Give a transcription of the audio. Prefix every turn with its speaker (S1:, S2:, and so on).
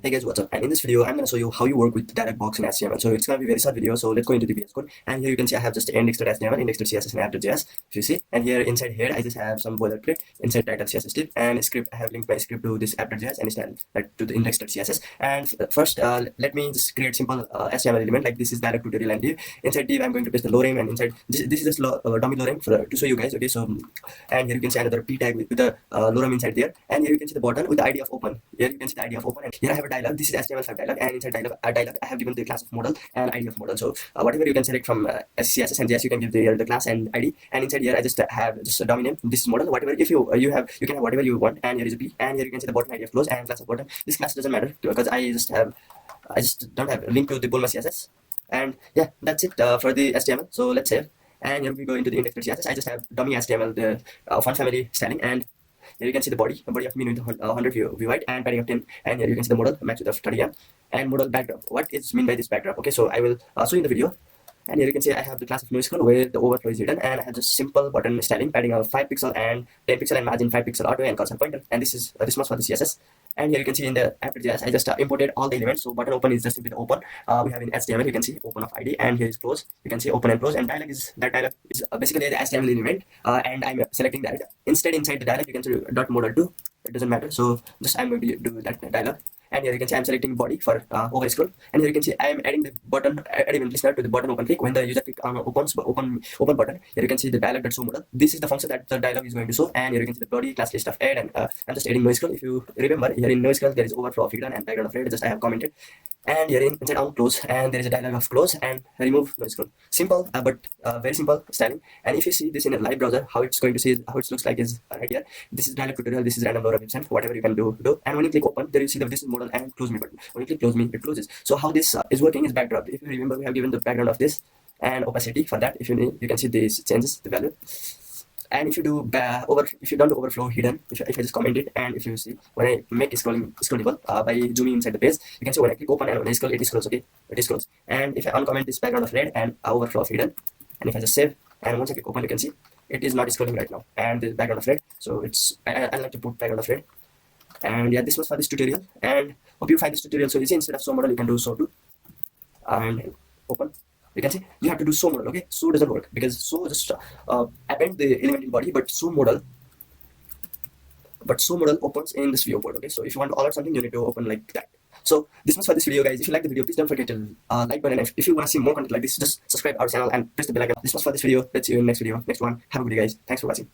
S1: Hey guys, what's up? And in this video, I'm going to show you how you work with the dialog box in HTML. So it's going to be a very short video. So let's go into the VS Code. And here you can see I have just index.html, index.css, and app.js. If you see, and here inside here, I just have some boilerplate inside title CSS tip and script. I have linked my script to this app.js and style to the index.css. And first, let me just create simple HTML element like this is dialog tutorial and div. Inside div, I'm going to paste the lorem, and inside this is just dummy lorem to show you guys. Okay, so and here you can see another p tag with the lorem inside there, and here you can see the button with the ID of open. Here you can see the ID of open, and here I have a dialog. This is HTML5 dialog, and inside dialog I have given the class of model and ID of model. So whatever you can select from CSS and JS, you can give the class and ID. And inside here I just have just a dummy name. This is model. Whatever if you you can have whatever you want. And here is a P, and here you can see the button ID of close and class of button. This class doesn't matter because I just don't have a link to the Bulma CSS. And yeah, that's it for the HTML. So let's save. And here we go into the index.css. I just have dummy HTML, the font family styling, and here you can see the body of mean with 100 view height and padding of 10. And here you can see the model match with of 30 and model backdrop. What is mean by this backdrop? Okay, so I will show you in the video. And here you can see I have the class of noise scroll where the overflow is hidden, and I have just simple button styling, padding of 5 pixel and 10 pixel and margin 5 pixel auto and cursor pointer. And this is this much for the CSS. And here you can see in the app.js I just imported all the elements. So button open is just simply the open. We have in HTML you can see open of ID, and here is close. You can see open and close, and dialog is basically the HTML element. And I'm selecting that. Instead inside the dialog you can see dot modal 2. It doesn't matter. So just I'm going to do that dialog. And here you can see I'm selecting body for over scroll, and here you can see I am adding the button add event listener to the button open click when the user click on open button. Here you can see the dialog.show model. This is the function that the dialog is going to show, and here you can see the body class list of add, and I'm just adding noise scroll. If you remember, here in noise scroll there is overflow of hidden and background of red, just I have commented. And here inside on close, and there is a dialog of close and remove noise scroll. Simple but very simple styling. And if you see this in a live browser, how it's going to see how it looks like is right here. This is dialog tutorial, this is random lorem ipsum, whatever you can do. And when you click open, there you see the this is model and close me button. When you click close me, it closes. So how this is working is backdrop. If you remember, we have given the background of this and opacity for that. If you need, you can see this changes the value. And if you do if you don't do overflow hidden, if I just comment it, and if you see when I make scrollable by zooming inside the page, you can see when I click open and when I scroll, it is closed. Okay, it is closed. And if I uncomment this background of red and overflow of hidden, and if I just save, and once I click open, you can see it is not scrolling right now, and the background of red. So it's I like to put background of red. And yeah, this was for this tutorial, and hope you find this tutorial so easy. Instead of so model, you can do so too. And open. You can see you have to do so model. Okay, so doesn't work because so just append the element in body, but so model opens in this viewport. Okay, so if you want to alert something, you need to open like that. So this was for this video, guys. If you like the video, please don't forget to like button. If you want to see more content like this, just subscribe our channel and press the bell icon. This was for this video. Let's see you in next video. Next one. Have a good day, guys. Thanks for watching.